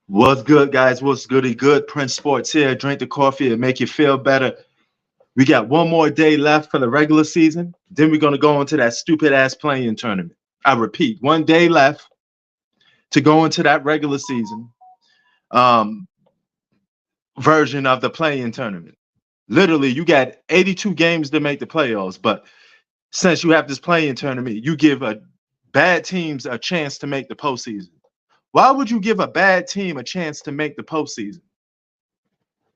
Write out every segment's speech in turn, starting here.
What's good, guys? What's goody good? Prince Sports here. Drink the coffee and make you feel better. We got one more day left for the regular season. Then we're going to go into that stupid ass playing tournament. I repeat, one day left to go into that regular season um, version of the playing tournament. Literally, you got 82 games to make the playoffs, but since you have this playing tournament, you give bad teams a chance to make the postseason. Why would you give a bad team a chance to make the postseason?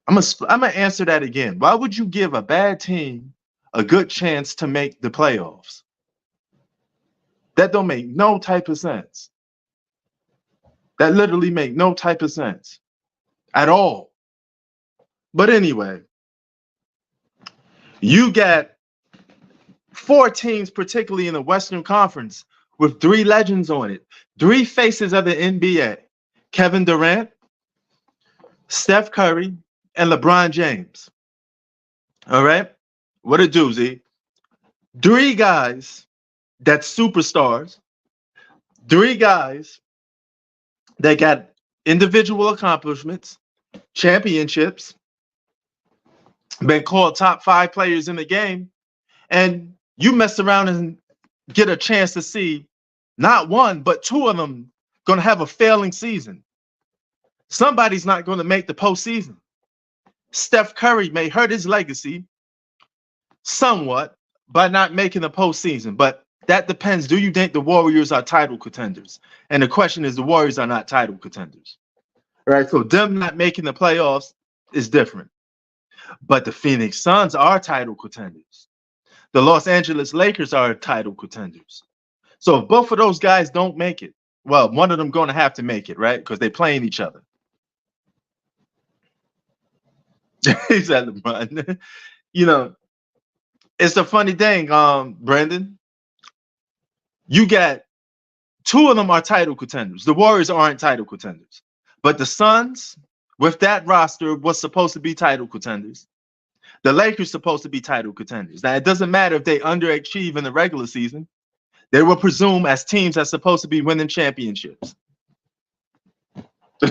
I'm gonna answer that again. Why would you give a bad team a good chance to make the playoffs? That don't make no type of sense. That literally make no type of sense at all. But anyway, you got four teams, particularly in the Western Conference, with three legends on it, three faces of the NBA: Kevin Durant, Steph Curry, and LeBron James. All right, what a doozy. Three guys that's superstars, three guys that got individual accomplishments, championships, been called top five players in the game, and you mess around and get a chance to see not one, but two of them going to have a failing season. Somebody's not going to make the postseason. Steph Curry may hurt his legacy somewhat by not making the postseason, but that depends. Do you think the Warriors are title contenders? And the question is, the Warriors are not title contenders. All right, so them not making the playoffs is different. But the Phoenix Suns are title contenders. The Los Angeles Lakers are title contenders. So if both of those guys don't make it, well, one of them going to have to make it, right? Because they're playing each other. He said LeBron. You know, it's a funny thing, Brandon. You got two of them are title contenders. The Warriors aren't title contenders. But the Suns, with that roster, was supposed to be title contenders. The Lakers supposed to be title contenders. Now, it doesn't matter if they underachieve in the regular season. They were presumed as teams that's supposed to be winning championships.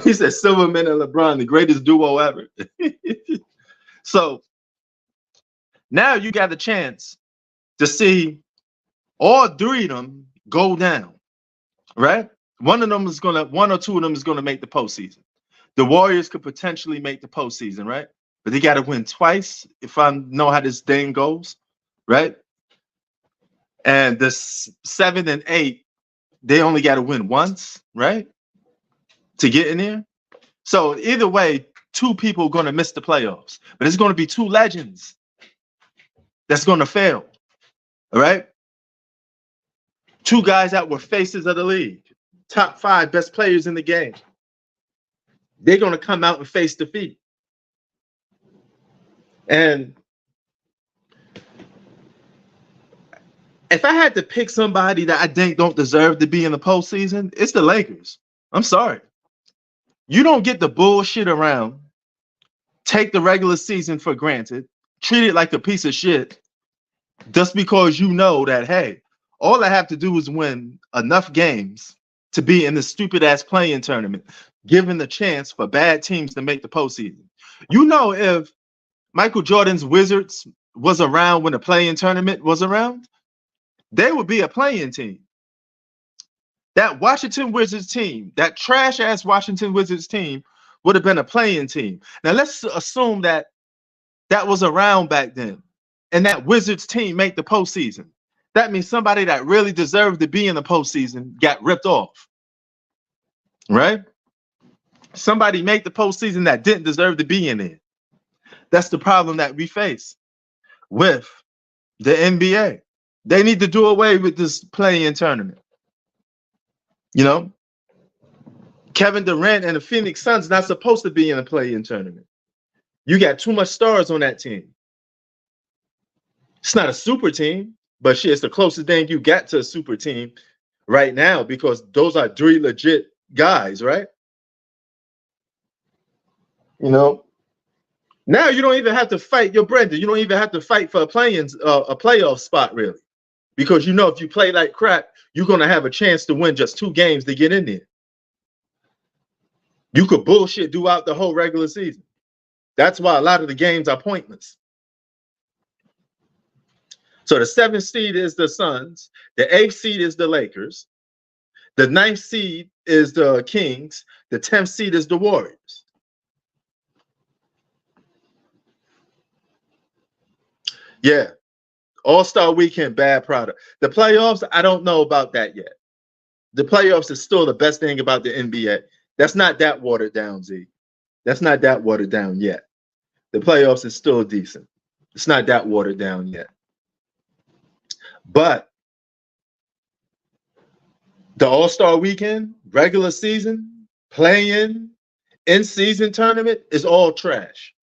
He said Silverman and LeBron, the greatest duo ever. So now you got a chance to see all three of them go down, right? One or two of them is gonna make the postseason. The Warriors could potentially make the postseason, right? But they got to win twice, if I know how this thing goes, right? And the 7 and 8, they only got to win once, right? To get in there. So either way, two people are going to miss the playoffs, but it's going to be two legends that's going to fail, all right? Two guys that were faces of the league, top five best players in the game. They're going to come out and face defeat. And if I had to pick somebody that I think don't deserve to be in the postseason, it's the Lakers. I'm sorry. You don't get the bullshit around, take the regular season for granted, treat it like a piece of shit, just because you know that, hey, all I have to do is win enough games to be in this stupid ass playing tournament, given the chance for bad teams to make the postseason. You know, if Michael Jordan's Wizards was around when the playing tournament was around, they would be a playing team. That Washington Wizards team, that trash ass Washington Wizards team, would have been a playing team. Now let's assume that that was around back then, and that Wizards team made the postseason. That means somebody that really deserved to be in the postseason got ripped off, right? Somebody made the postseason that didn't deserve to be in it. That's the problem that we face with the NBA. They need to do away with this play-in tournament. You know, Kevin Durant and the Phoenix Suns not supposed to be in a play-in tournament. You got too much stars on that team. It's not a super team, but shit, it's the closest thing you got to a super team right now, because those are three legit guys, right? You know, now you don't even have to fight your Brendan. You don't even have to fight for a playoff spot, really, because you know if you play like crap, you're gonna have a chance to win just 2 games to get in there. You could bullshit throughout the whole regular season. That's why a lot of the games are pointless. So the 7th seed is the Suns. The 8th seed is the Lakers. The 9th seed is the Kings. The 10th seed is the Warriors. Yeah. All-Star Weekend, bad product. The playoffs, I don't know about that yet. The playoffs is still the best thing about the NBA. That's not that watered down, Z. That's not that watered down yet. The playoffs is still decent. It's not that watered down yet. But the All-Star Weekend, regular season, play-in, in-season tournament is all trash.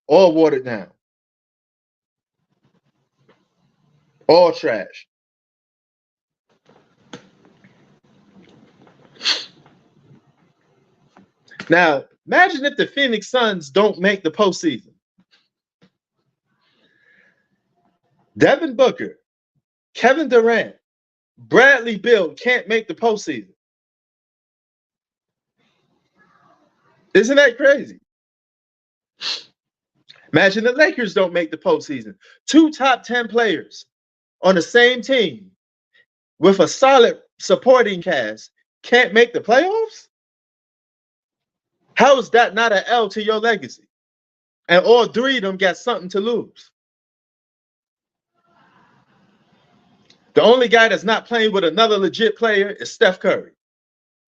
All watered down. All trash. Now, imagine if the Phoenix Suns don't make the postseason. Devin Booker, Kevin Durant, Bradley Beal can't make the postseason. Isn't that crazy? Imagine the Lakers don't make the postseason. 2 top 10 players on the same team with a solid supporting cast can't make the playoffs? How is that not an L to your legacy? And all 3 of them got something to lose. The only guy that's not playing with another legit player is Steph Curry.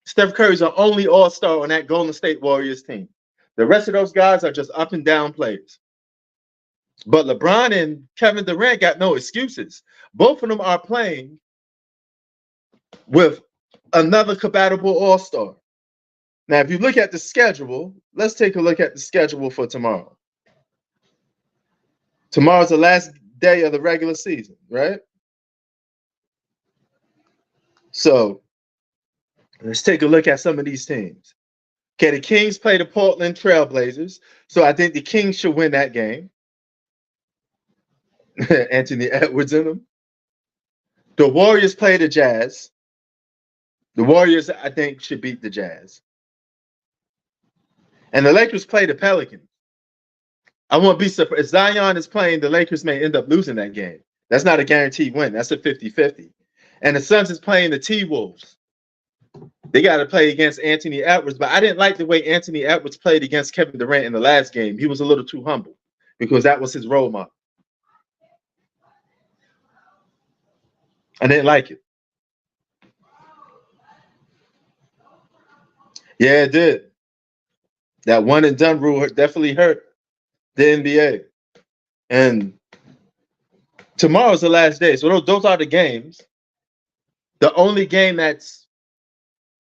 Steph Curry's the only all-star on that Golden State Warriors team. The rest of those guys are just up and down players. But LeBron and Kevin Durant got no excuses. Both of them are playing with another compatible all-star. Now, if you look at the schedule, let's take a look at the schedule for tomorrow. Tomorrow's the last day of the regular season, right? So let's take a look at some of these teams. Okay, the Kings play the Portland Trailblazers. So I think the Kings should win that game. Anthony Edwards in them. The Warriors play the Jazz. The Warriors, I think, should beat the Jazz. And the Lakers play the Pelicans. I won't be surprised. If Zion is playing, the Lakers may end up losing that game. That's not a guaranteed win. That's a 50-50. And the Suns is playing the T-Wolves. They got to play against Anthony Edwards. But I didn't like the way Anthony Edwards played against Kevin Durant in the last game. He was a little too humble because that was his role model. I didn't like it. Yeah, it did. That one and done rule definitely hurt the NBA. And tomorrow's the last day. So those are the games. The only game that's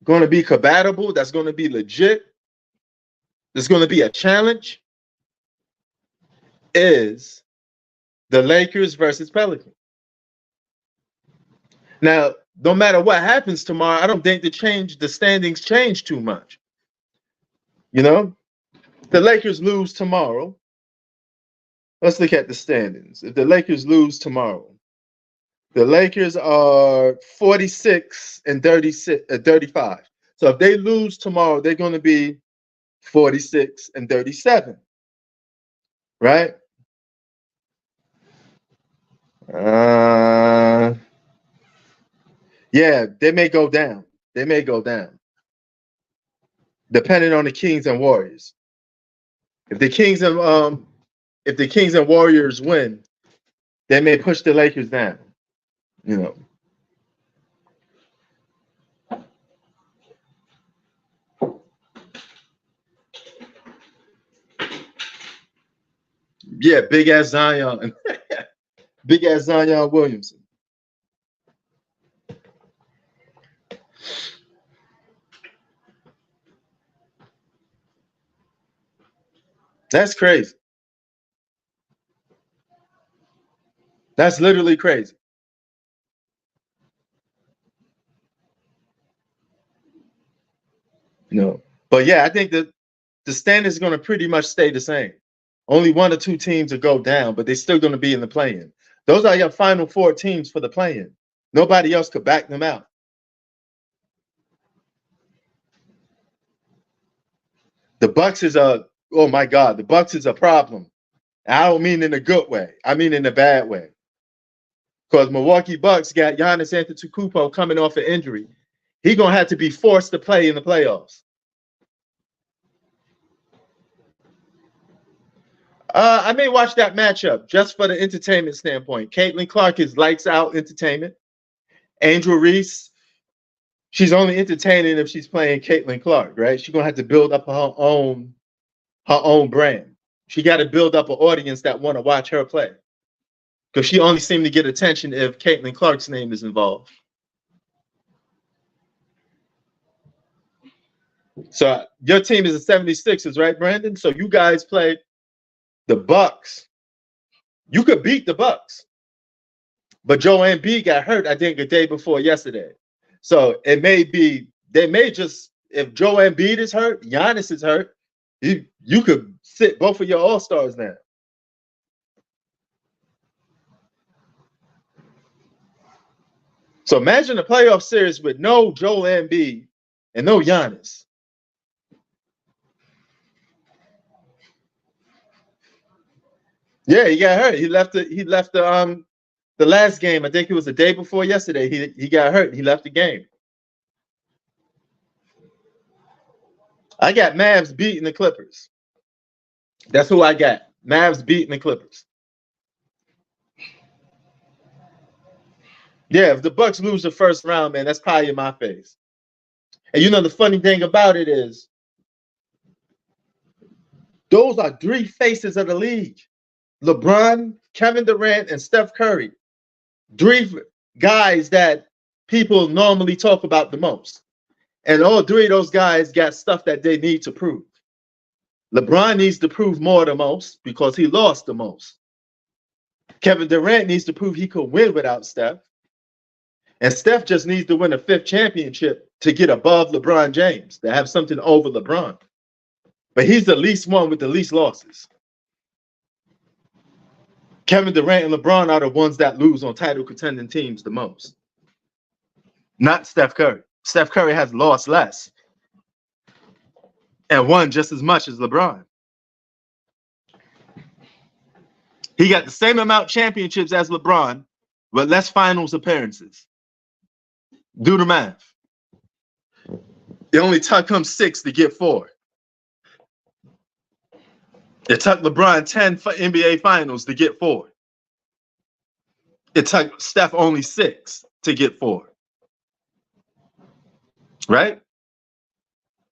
going to be compatible, that's going to be legit, that's going to be a challenge, is the Lakers versus Pelicans. Now, no matter what happens tomorrow, I don't think the standings change too much. You know, the Lakers lose tomorrow. Let's look at the standings. If the Lakers lose tomorrow, the Lakers are 46 and 35. So if they lose tomorrow, they're going to be 46 and 37. Right? Yeah, they may go down. They may go down. Depending on the Kings and Warriors. If the Kings and Warriors win, they may push the Lakers down. You know. Yeah, big ass Zion. Big ass Zion Williamson. That's crazy. That's literally crazy. No. But yeah, I think that the standings is going to pretty much stay the same. Only 1 or 2 teams will go down, but they're still going to be in the play-in. Those are your final 4 teams for the play-in. Nobody else could back them out. The Bucks is a, oh my God, the Bucks is a problem. I don't mean in a good way. I mean in a bad way. Because Milwaukee Bucks got Giannis Antetokounmpo coming off an injury. He's going to have to be forced to play in the playoffs. I may watch that matchup just for the entertainment standpoint. Caitlin Clark is lights out entertainment. Angel Reese, she's only entertaining if she's playing Caitlin Clark, right? She's going to have to build up her own brand. She got to build up an audience that want to watch her play. Because she only seemed to get attention if Caitlin Clark's name is involved. So your team is the 76ers, right, Brandon? So you guys play the Bucks. You could beat the Bucks. But Joel Embiid got hurt, I think, the day before yesterday. So it may be, they may just, if Joel Embiid is hurt, Giannis is hurt, you could sit both of your all-stars now. So imagine a playoff series with no Joel Embiid and no Giannis. Yeah, he got hurt. He left the last game. I think it was the day before yesterday. He got hurt. He left the game. I got Mavs beating the Clippers. That's who I got. Mavs beating the Clippers. Yeah, if the Bucks lose the first round, man, that's probably in my face. And you know the funny thing about it is, those are three faces of the league: LeBron, Kevin Durant, and Steph Curry. Three guys that people normally talk about the most. And all three of those guys got stuff that they need to prove. LeBron needs to prove more the most because he lost the most. Kevin Durant needs to prove he could win without Steph. And Steph just needs to win a fifth championship to get above LeBron James, to have something over LeBron. But he's the least one with the least losses. Kevin Durant and LeBron are the ones that lose on title contending teams the most. Not Steph Curry. Steph Curry has lost less and won just as much as LeBron. He got the same amount of championships as LeBron, but less finals appearances. Do the math. It only took him 6 to get 4. It took LeBron 10 for NBA finals to get 4. It took Steph only 6 to get 4. Right?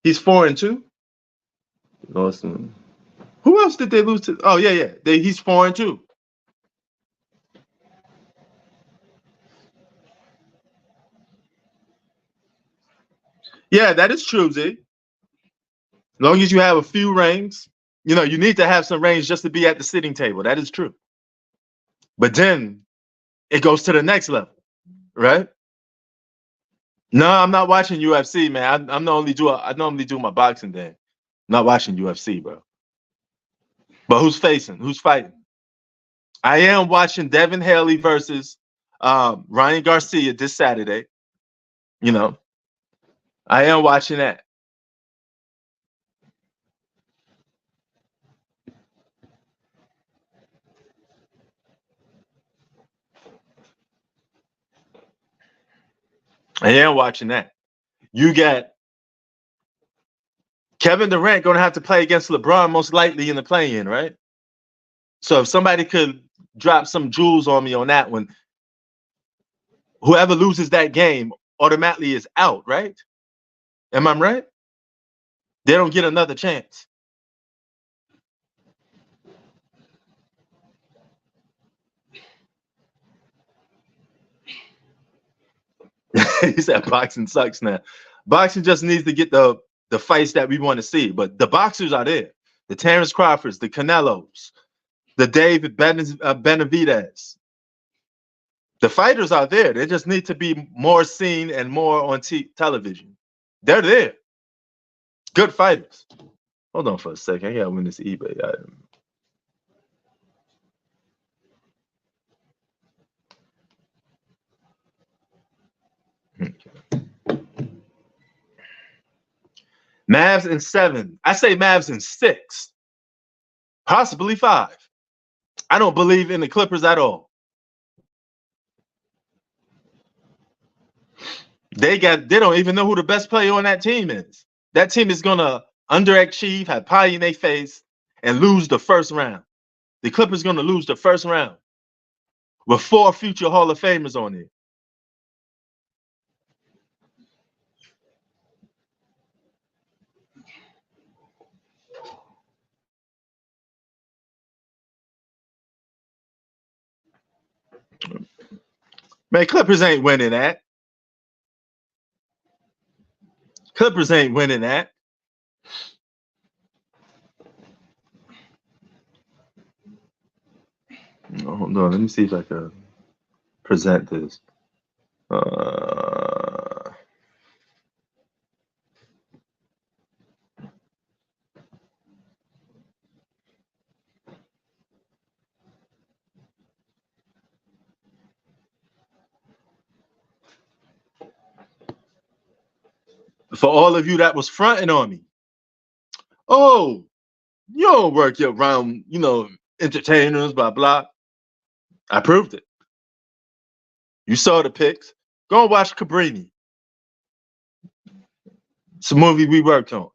He's 4-2. Awesome. Who else did they lose to? Oh, yeah. He's 4-2. Yeah, that is true, Z. As long as you have a few rings, you know, you need to have some rings just to be at the sitting table. That is true. But then it goes to the next level, right? No, I'm not watching UFC, man. I normally do my boxing day. Not watching UFC, bro. But who's facing? Who's fighting? I am watching Devin Haley versus Ryan Garcia this Saturday. You know, I am watching that. I am watching that. You got Kevin Durant going to have to play against LeBron most likely in the play-in, right? So if somebody could drop some jewels on me on that one, whoever loses that game automatically is out, right? Am I right? They don't get another chance. He said boxing sucks now. Boxing just needs to get the fights that we want to see. But the boxers are there. The Terrence Crawfords, the Canelos, the David Benavidez. The fighters are there. They just need to be more seen and more on television. They're there. Good fighters. Hold on for a second. I gotta win this eBay item. Mavs in 7. I say Mavs in 6, possibly 5. I don't believe in the Clippers at all. They don't even know who the best player on that team is. That team is gonna underachieve, have pie in their face, and lose the first round. The Clippers gonna lose the first round with 4 future Hall of Famers on it. Man, Clippers ain't winning that. Clippers ain't winning that. Hold on, let me see if I can present this. For all of you that was fronting on me, oh, you don't work around, entertainers, blah blah. I proved it. You saw the pics. Go and watch Cabrini. It's a movie we worked on.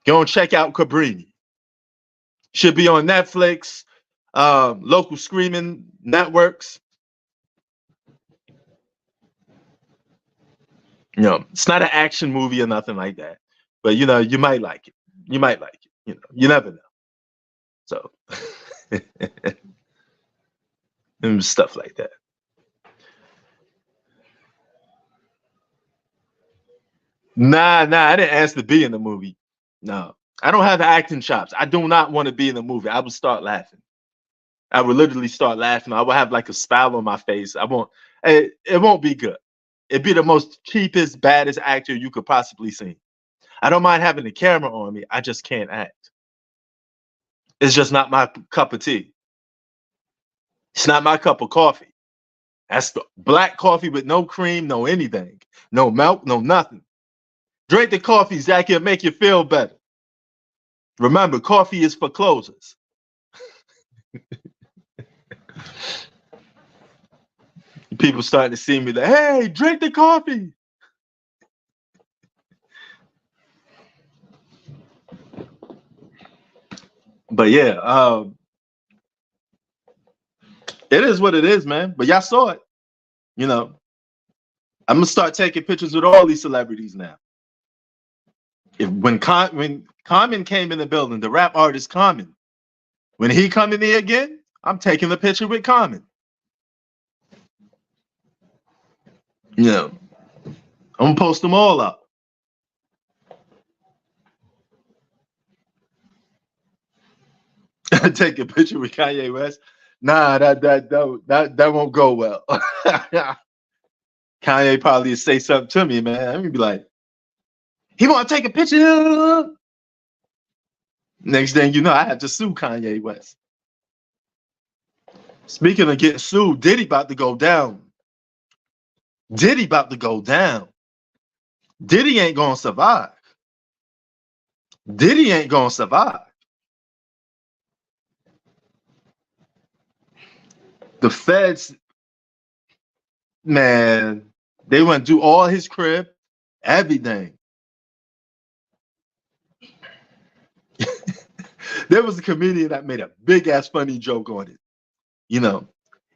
Go and check out Cabrini. Should be on Netflix, local streaming networks. It's not an action movie or nothing like that. But you might like it. You might like it. You never know. So and stuff like that. Nah, I didn't ask to be in the movie. No, I don't have the acting chops. I do not want to be in the movie. I would start laughing. I would literally start laughing. I would have like a smile on my face. It won't be good. It'd be the most cheapest, baddest actor you could possibly see. I don't mind having the camera on me. I just can't act. It's just not my cup of tea. It's not my cup of coffee. That's black coffee with no cream, no anything, no milk, no nothing. Drink the coffee, Zach. It'll make you feel better. Remember, coffee is for closers. People starting to see me like, hey, drink the coffee. But yeah, it is what it is, man. But y'all saw it. I'm gonna start taking pictures with all these celebrities now. When Common came in the building, the rap artist Common, when he come in there again, I'm taking the picture with Common. I'm gonna post them all up. Take a picture with Kanye West. Nah, that won't go well. Kanye probably say something to me, man. I'm gonna be like, he want to take a picture. Next thing you know, I have to sue Kanye West. Speaking of getting sued, Diddy about to go down. Diddy about to go down. Diddy ain't gonna survive. Diddy ain't gonna survive. The feds, man, they went to do all his crib, everything. There was a comedian that made a big ass funny joke on it.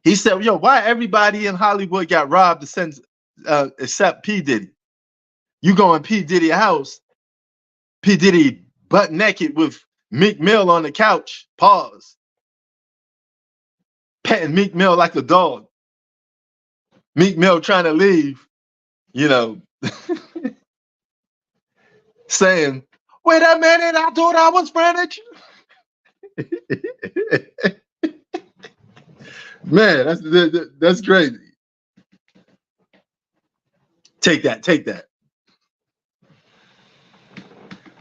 He said, "Yo, why everybody in Hollywood got robbed except P Diddy? You go in P Diddy's house, P Diddy butt naked with Meek Mill on the couch. Pause. Petting Meek Mill like a dog. Meek Mill trying to leave, saying, wait a minute, I thought I was furniture." Man, that's crazy. Take that.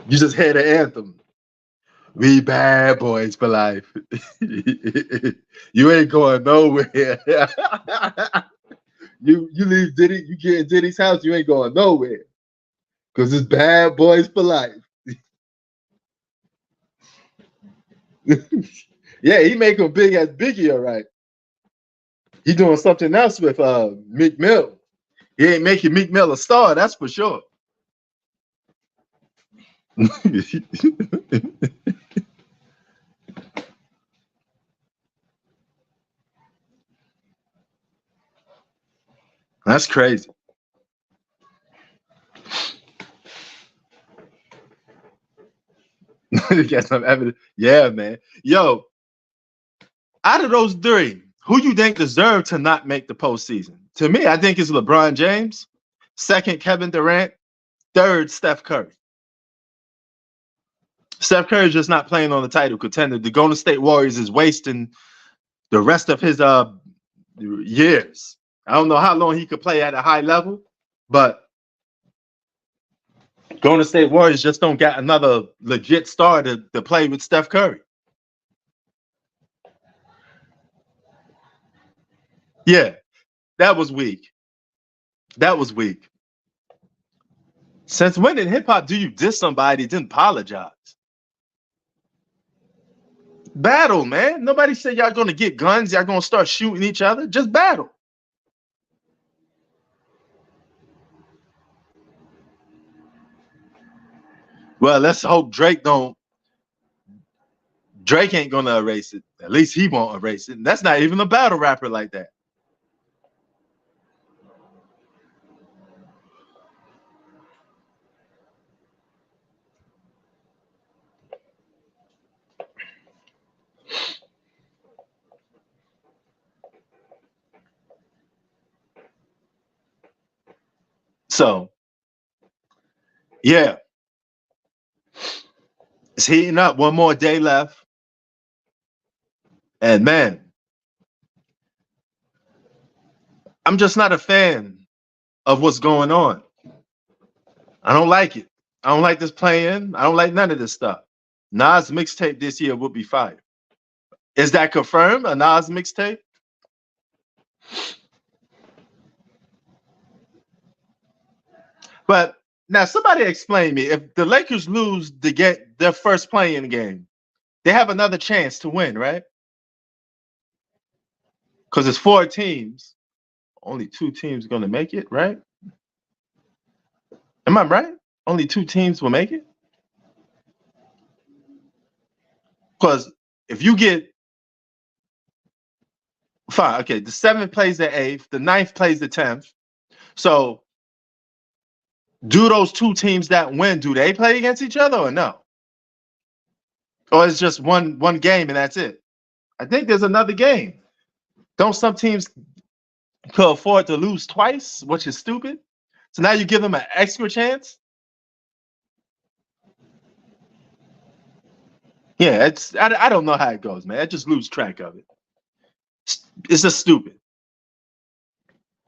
You just had an anthem. We bad boys for life. You ain't going nowhere. You leave Diddy, you get in Diddy's house, you ain't going nowhere. Because it's bad boys for life. Yeah, he make him big as Biggie, all right. He doing something else with Meek Mill. He ain't making Meek Mill a star, that's for sure. That's crazy. Get some evidence. Yeah, man. Yo, out of those three, who you think deserve to not make the postseason? To me, I think it's LeBron James. Second, Kevin Durant. Third, Steph Curry. Steph Curry is just not playing on the title contender. The Golden State Warriors is wasting the rest of his years. I don't know how long he could play at a high level, but Golden State Warriors just don't got another legit star to play with Steph Curry. Yeah, that was weak. That was weak. Since when in hip hop do you diss somebody then apologize? Battle, man. Nobody said y'all gonna get guns, y'all gonna start shooting each other. Just battle. Well, let's hope Drake ain't gonna erase it. At least he won't erase it. And that's not even a battle rapper like that. So, yeah, it's heating up. One more day left. And man, I'm just not a fan of what's going on. I don't like it. I don't like this playing. I don't like none of this stuff. Nas mixtape this year will be fire. Is that confirmed? A Nas mixtape? But now somebody explain me, if the Lakers lose to get their first play-in game, they have another chance to win, right? Because it's 4 teams. Only 2 teams going to make it, right? Am I right? Only 2 teams will make it? Because if you get fine, okay, the 7th plays the 8th, the 9th plays the 10th. So do those 2 teams that win, do they play against each other or no? Or it's just one game and that's it? I think there's another game. Don't some teams could afford to lose twice, which is stupid? So now you give them an extra chance? Yeah, I don't know how it goes, man. I just lose track of it. It's just stupid.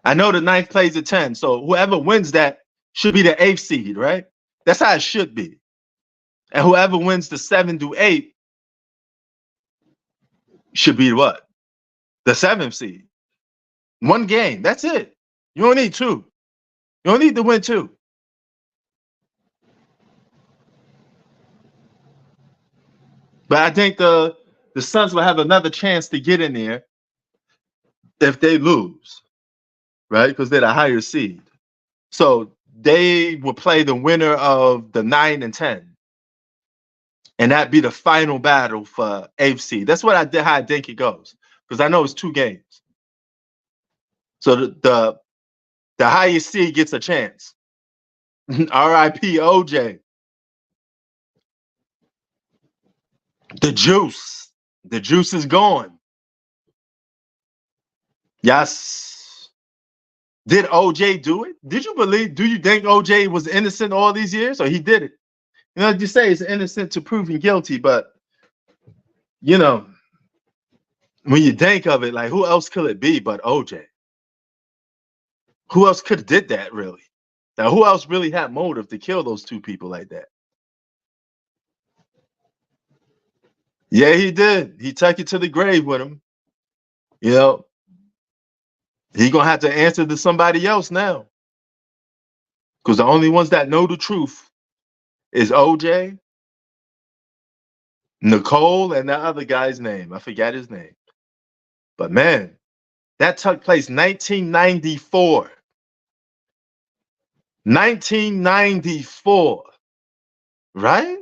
I know the 9th plays the 10, so whoever wins that should be the 8th seed, right? That's how it should be. And whoever wins the 7 through 8 should be what? The 7th seed. 1 game. That's it. You don't need 2. You don't need to win 2. But I think the Suns will have another chance to get in there if they lose, right? Because they're the higher seed. So they will play the winner of the 9 and 10. And that'd be the final battle for 8th seed. That's what how I think it goes. Because I know it's 2 games. So the highest seed gets a chance. R.I.P. OJ. The juice. The juice is gone. Yes. Did OJ do it? Do you think OJ was innocent all these years or he did it? You know, you say it's innocent to proven guilty, but you know, when you think of it, like who else could it be but OJ? Who else could have did that really? Now, who else really had motive to kill those 2 people like that? Yeah, he did. He took it to the grave with him. You know, he gonna have to answer to somebody else now. Because the only ones that know the truth is OJ, Nicole, and that other guy's name. I forgot his name. But man, that took place 1994. 1994. Right?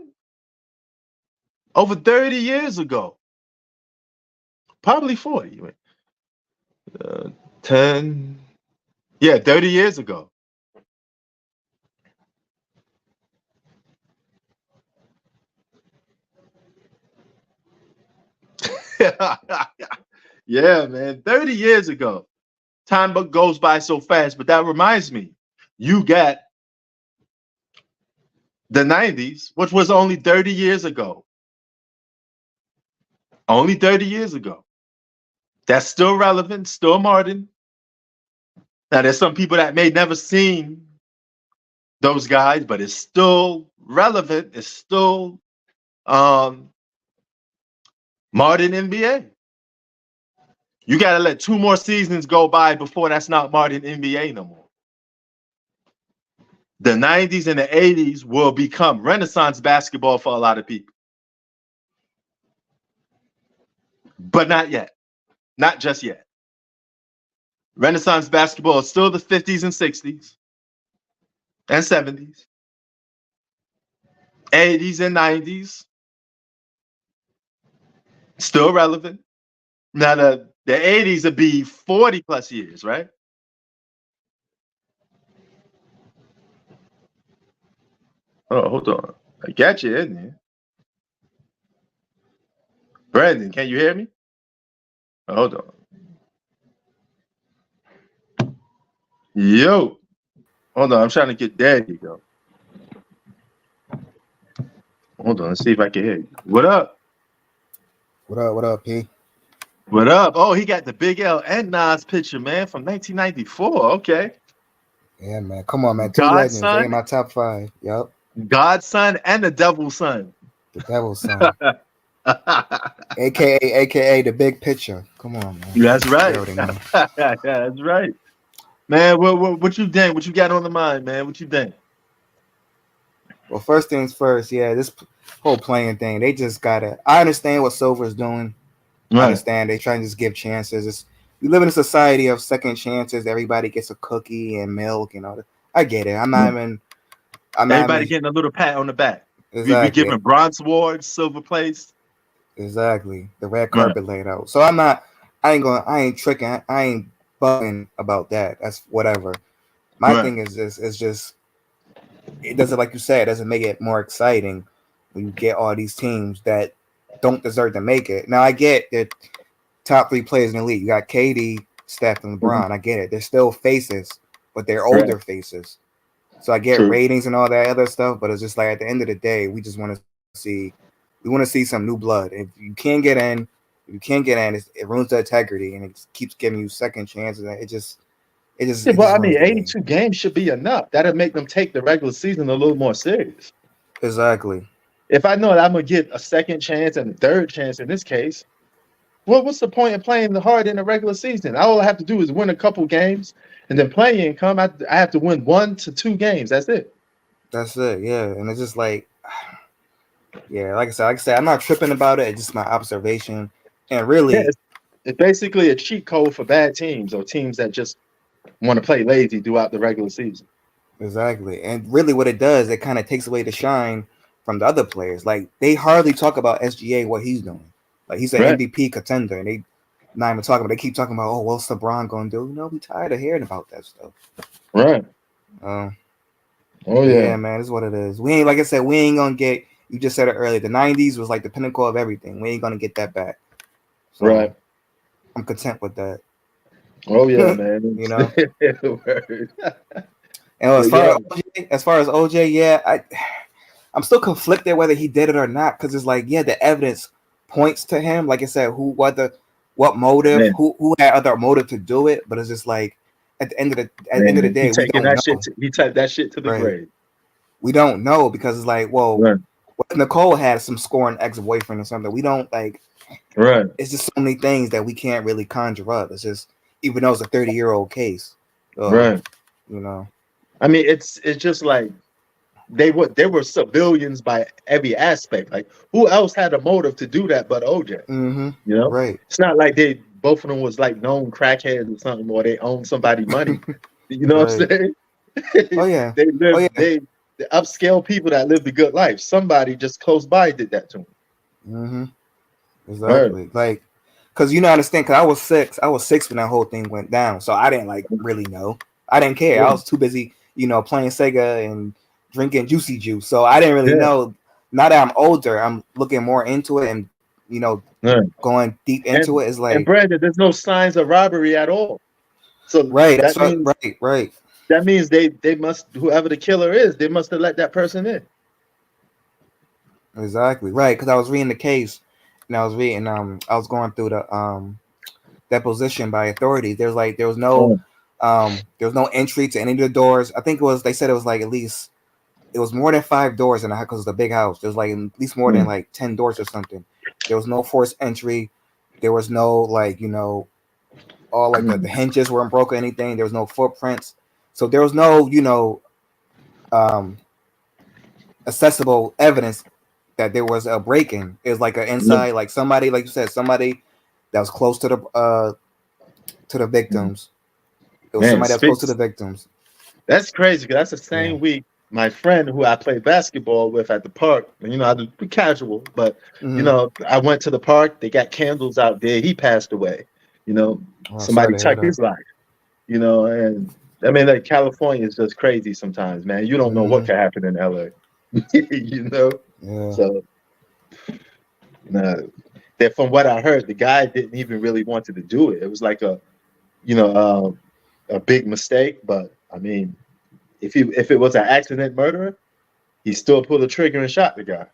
Over 30 years ago. Probably 40. 10. Yeah, 30 years ago. Yeah, man. 30 years ago. Time goes by so fast, but that reminds me, you got the 90s, which was only 30 years ago. Only 30 years ago. That's still relevant, still modern. Now, there's some people that may never seen those guys, but it's still relevant. It's still modern NBA. You got to let 2 more seasons go by before that's not modern NBA no more. The 90s and the 80s will become Renaissance basketball for a lot of people. But not yet. Not just yet. Renaissance basketball is still the 50s and 60s and 70s, 80s and 90s. Still relevant. Now, the 80s would be 40 plus years, right? Oh, hold on. I got you in there. Brandon, can you hear me? Oh, hold on. Yo. Hold on. I'm trying to get there. You go. Hold on. Let's see if I can hear you. What up? What up? What up, P? What up? Oh, he got the Big L and Nas picture, man, from 1994. Okay. Yeah, man. Come on, man. Two legends. They Godson, in my top 5. Yup. Godson, and the Devil's Son. The Devil's Son. AKA the big picture. Come on, man. That's right. You already know. Yeah, that's right. Man, what you think? What you got on the mind, man? What you think? Well, first things first, yeah, this whole playing thing, they just gotta. I understand what Silver's doing. I Right. understand they trying to just give chances. We live in a society of second chances. Everybody gets a cookie and milk and all that. I get it. I'm not even. Everybody getting a little pat on the back. We Exactly. giving bronze awards, silver place. Exactly. The red Right. carpet laid out. So I'm not. I ain't tricking. I ain't bugging about that. That's whatever. My Right. thing is just it doesn't, like you said, it doesn't make it more exciting when you get all these teams that don't deserve to make it. Now I get that top 3 players in the league. You got KD, Steph, and LeBron. Mhm. I get it. They're still faces, but they're Right. older faces. So I get True. ratings and all that other stuff, but it's just like at the end of the day, we just want to see some new blood. If you can't get in, it ruins the integrity and it keeps giving you second chances. It Yeah, but just I ruins mean, the game. 82 games should be enough. That'll make them take the regular season a little more serious. Exactly. If I know that I'm gonna get a second chance and a third chance in this case, what's the point of playing the hard in the regular season? All I have to do is win a couple games, and then playing come. I have to win 1 to 2 games. That's it. That's it. Yeah, and it's just like, yeah, like I said, I'm not tripping about it. It's just my observation, and Yeah, really, it's basically a cheat code for bad teams or teams that just want to play lazy throughout the regular season. exactly, and really, what it does, it kind of takes away the shine from the other players. Like they hardly talk about SGA what he's doing. Like he's an Right. MVP contender, and they not even talking about. They keep talking about, oh, what's LeBron gonna do? You know, we tired of hearing about that stuff. Right. Um, Oh but yeah. yeah, man, this is what it is. We ain't, like I said, we ain't gonna get. You just said it earlier. The '90s was like the pinnacle of everything. We ain't gonna get that back. So Right. I'm content with that. Oh yeah, man. You know. Word. And But yeah. as far as OJ, yeah, I'm still conflicted whether he did it or not because it's like, yeah, the evidence points to him. Like I said, what motive, Man, who had other motive to do it, but it's just like at the end of the man, he day, we taking don't that know. shit. He typed that shit to the Right? grave. We don't know because it's like, well, Right. what if Nicole had some scoring ex-boyfriend or something? We don't like. Right. It's just so many things that we can't really conjure up. It's just even though it's a 30-year-old case, so Right. you know. I mean, it's just like they were civilians by every aspect. Like who else had a motive to do that but OJ? Mm-hmm. You know, Right. it's not like they both of them was like known crackheads or something, or they owned somebody money. You know what I'm Right. saying? Oh yeah. they Oh live yeah. they the upscale people that lived a good life. Somebody just close by did that to them. Mm-hmm. Word. Exactly. Like, cause you know, understand? Cause I was six. I was six when that whole thing went down, so I didn't like really know. I didn't care. I Yeah. was too busy, playing Sega and drinking juicy juice. So I didn't really Yeah. know. Now that I'm older, I'm looking more into it and you know Yeah. going deep into And it. Is and like Brandon, there's no signs of robbery at all. So right. That's that what. means Right. Right. that means they must, whoever the killer is, they must have let that person in. Exactly. Right. Because I was reading the case, and I was reading. I was going through the deposition by authorities. Oh, There was no entry to any of the doors. I think it was. They said it was like at least it was more than five doors in the house because it's a big house. There's like at least more than mm, like 10 doors or something. There was no forced entry. There was no like all like the mm, hinges weren't broken or anything. There was no footprints. So there was no um, accessible evidence that there was a break-in. It was like an mm, inside like somebody like you said somebody that was close to the mm. victims. It was Man, somebody that was close to the speaks. victims. That's crazy. 'Cause that's the Yeah. same week my friend who I played basketball with at the park. And, I do casual, but Mm-hmm. I went to the park. They got candles out there. He passed away. Oh, sorry Somebody to hear took that. his life. And I mean, like California is just crazy sometimes, man. You don't know what Mm-hmm. could happen in LA. you know, Yeah. so uh, that from what I heard, the guy didn't even really wanted to do it. It was like you know a big mistake. But I mean, if it was an accident murder, he still pulled the trigger and shot the guy.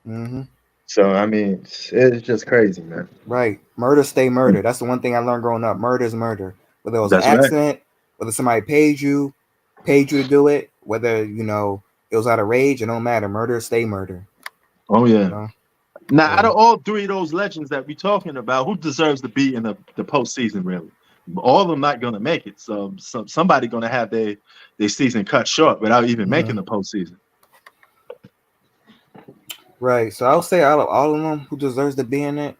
Mm-hmm. So I mean, it's just crazy, man. Right. Murder stay murder. That's the one thing I learned growing up. Murder is murder. Whether it was an That's right. accident, whether somebody paid you to do it, whether it was out of rage, it don't matter. Murder stay murder. Oh You yeah. know. Now, out Yeah. of all three of those legends that we're talking about, who deserves to be in the postseason? Really, all of them not going to make it. So, somebody going to have their season cut short without even Mm-hmm. making the postseason. Right. So I'll say out of all of them, who deserves to be in it?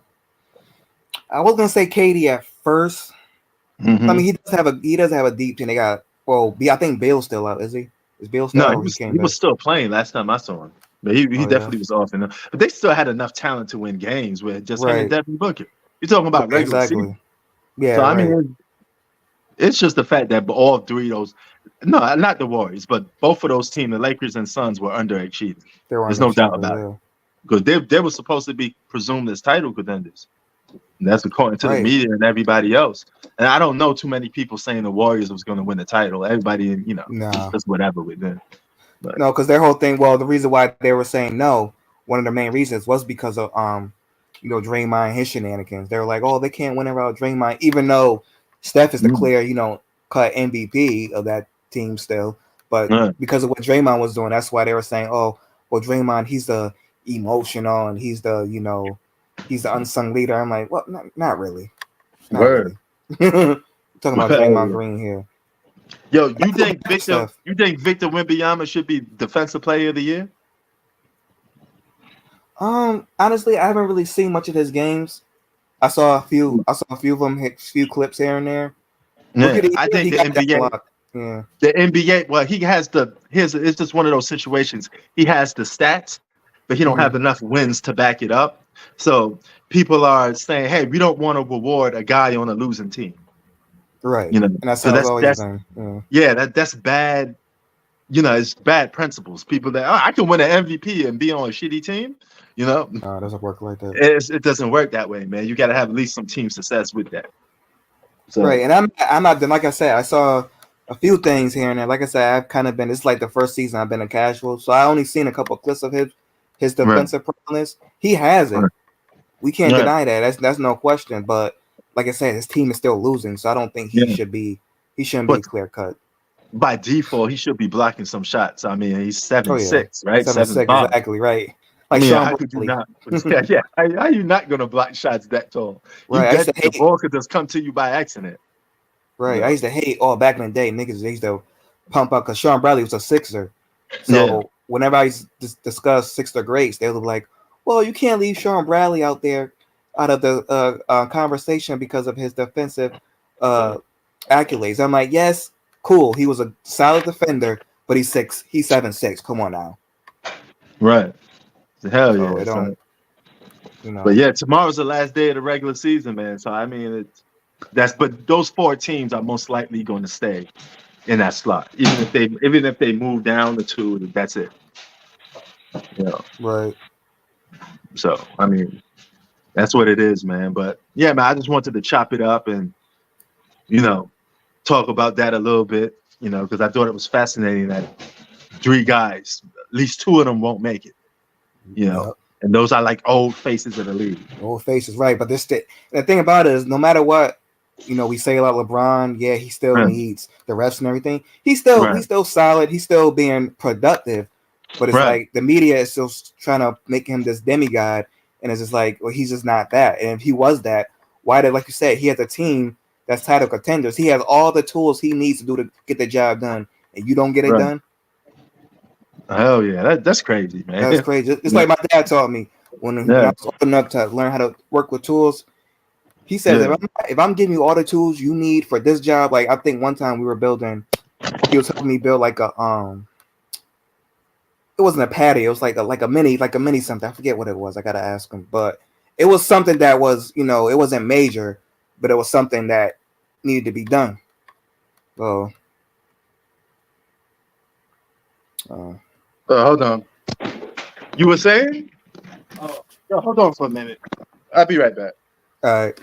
I was gonna say Katie at first. I mean, Hmm. he does have a deep team. They got I think Bale's still out. Is he? Is Bale still No, out? he Or he was came he back? was still playing last time I saw him, but he Oh yeah. definitely was off. But they still had enough talent to win games with just him and Right. Devin Booker. You're talking Right. about regular season. Exactly. Yeah. So I Right. mean, it's just the fact that all three of those, no, not the Warriors, but both of those teams, the Lakers and Suns, were underachieving. They were There's no doubt underachieving. about it Yeah. because they were supposed to be presumed as title contenders. And that's according to the Right. media and everybody else. And I don't know too many people saying the Warriors was going to win the title. Everybody, it's Nah. just whatever with them. But No, because their whole thing. Well, the reason why they were saying no, one of the main reasons was because of Draymond and his shenanigans. They were like, oh, they can't win around Draymond, even though Steph is the mm, clear cut MVP of that team still. But uh, because of what Draymond was doing, that's why they were saying, oh, well, Draymond, he's the emotional and he's the unsung leader. I'm like, well, not really, not word. really. Talking about Draymond Well, Green here. yo, And I you feel think bad for Victor? Steph. You think Victor Wembanyama should be Defensive Player of the Year? Honestly, I haven't really seen much of his games. I saw a few. I saw a few of them hit few clips here and there. Rookie of Yeah, the I year, think he the got that a NBA. lot. Yeah. The NBA, well, he has it's just one of those situations. He has the stats, but he don't Hmm. have enough wins to back it up. So people are saying, hey, we don't want to reward a guy on a losing team. Right. You know, And that's so how it's that's always that's been. Yeah. yeah, that's bad. It's bad principles. People that I can win an MVP and be on a shitty team. You know, No, it doesn't work like that. it doesn't work that way, man. You got to have at least some team success with that. Right. So And I'm not like I said, I saw a few things here and there. Like I said, I've kind of been it's like the first season I've been a casual. So I only seen a couple of clips of his right, defensive prowess. He has it. right, We can't right. deny that. That's no question. But like I said, his team is still losing. So I don't think Yeah. he shouldn't be But clear cut. by default, he should be blocking some shots. I mean, he's Oh seven yeah. six, right? Seven Seven six, five. exactly, right. I Like mean, Sean how could you Bradley. not? Yeah, yeah. How you not gonna block shots that tall? You Right. I used to the hate ball could just come to you by accident. You right. I know? used to hate back in the day, niggas they used to pump up because Sean Bradley was a Sixer. Yeah. So whenever I discuss Sixer greats, they were like, "Well, you can't leave Sean Bradley out there out of the conversation because of his defensive uh, accolades." I'm like, "Yes, cool. He was a solid defender, but he's 6. He's 7'6". Come on now. Right. Hell So yeah, it son. don't, you But know, yeah, tomorrow's the last day of the regular season, man. So I mean, but those 4 teams are most likely going to stay in that slot, even if they move down the 2. That's it. You know. right? So I mean, that's what it is, man. But yeah, man, I just wanted to chop it up and you know talk about that a little bit, because I thought it was fascinating that 3 guys, at least 2 of them won't make it, Yep. and those are like old faces of the league. Old face is right, but the thing about it is, no matter what, we say about LeBron, yeah, he still Right, needs the refs and everything. He's still solid. He's still being productive, but it's right, like the media is still trying to make him this demigod, and it's just like, well, he's just not that. And if he was that, why did, like you said, he has a team that's title contenders. He has all the tools he needs to get the job done, and you don't get it right. done. Hell yeah, that's crazy, man. That's crazy. It's like my dad taught me when I Yeah, was old enough to learn how to work with tools. He says, yeah, if I'm giving you all the tools you need for this job, like I think one time we were building, he was helping me build like it wasn't a patio, it was like a mini something. I forget what it was. I gotta ask him, but it was something that was, it wasn't major, but it was something that needed to be done. So, uh, hold on. You were saying? Oh, yo, hold on for a minute. I'll be right back. all right.